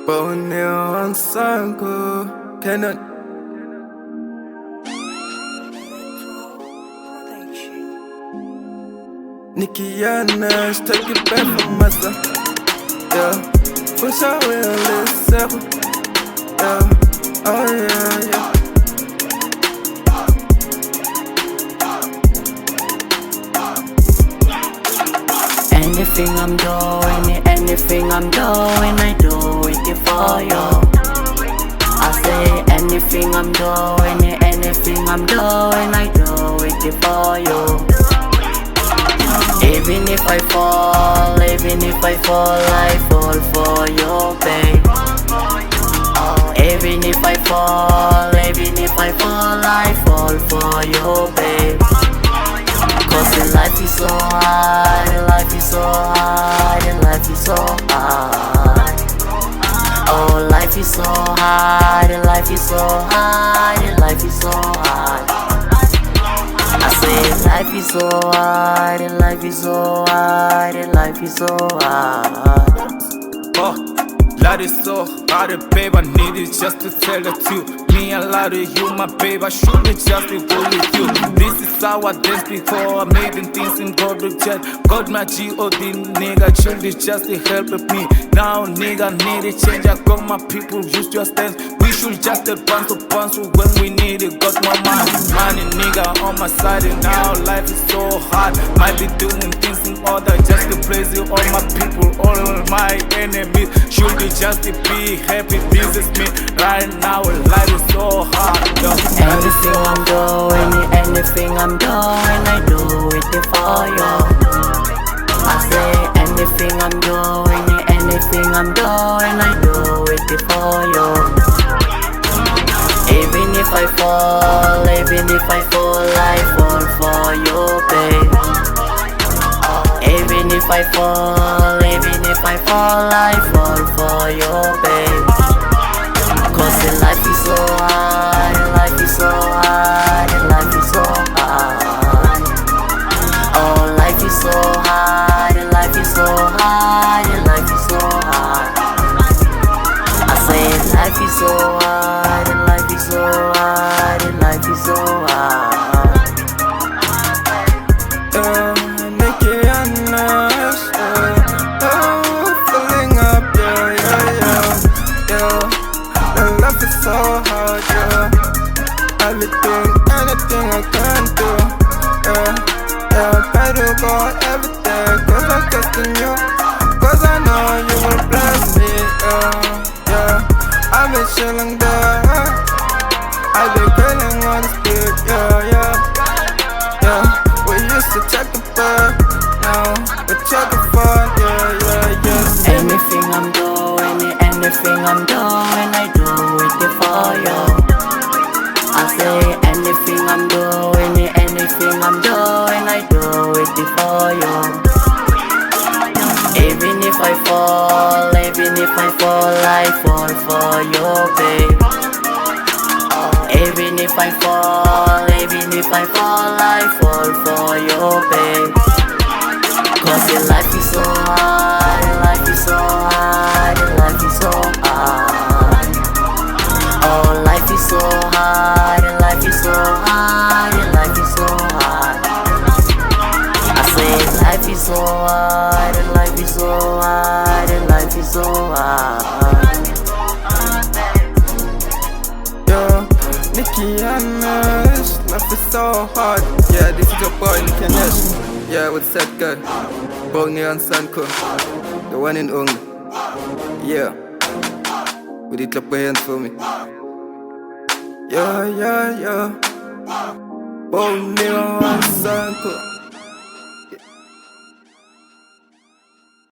Borneo and Sanko, Kenan. Nicky Yanas, take it back from myself. Yeah, push out with a little seven. Yeah, oh yeah, yeah. Anything I'm doing, I do it for you. I say anything I'm doing, I do it for you. Even if I fall, I fall for you, babe. Even if I fall, I fall for you, babe. Cause life is so hard, life is so hard, life is so hard. Oh, life is so hard, life is so hard, life is so hard. I say life is so hard, life is so hard, life is so hard. Life is so hard, babe, I need it just to tell the truth. Me, I love you, my babe, I shouldn't just be full with you. This is how I danced before, I made them things in God reject. God my G.O.D. nigga, should it just to help with me. Now nigga, need a change, I got my people used to stand. We should just advance to bounce when we need it. Got my money nigga on my side, and now life is so hard. Might be doing things in order just to praise you, all my people, all my enemies. Should it just to be happy, this is me. Right now life is so hard, yo. Anything I'm doing, I do it for you. I say anything I'm doing, I do it for you. Even if I fall, I fall for you, babe. Even if I fall, I fall for you, babe. Cause life is so hard, life is so hard, life is so hard. Oh, life is so hard, life is so hard, life is so hard. I say life is so hard, life is so hard, life is so hard. Nicky Yanas, filling up, yeah. The love is so hard, yeah. Anything I can do, yeah. Try to go every day, cause I'm trusting you. Cause I know you will bless me, yeah. I've been chilling there, I've been killing on the street, yeah. We used to check the bird, now we're checking for, yeah. Anything I'm doing, I do it for you. I say anything I'm doing, I do it for you. Even if I fall, I fall for you, babe. Even if I fall, I fall for you, babe. Cause life is so hard, life is so hard, life is so hard. Oh, life is so hard, life is so hard, life is so hard. I say life is so hard, life is so hard, life is so hard. Yo, Nicky Yanas, life is so hard. Yeah, this is your boy Nicky Yanas. Yeah, what's that guy? Borneo and Sanko, the one and only. Yeah, would you clap your hands for me? Yeah. Borneo and Sanko.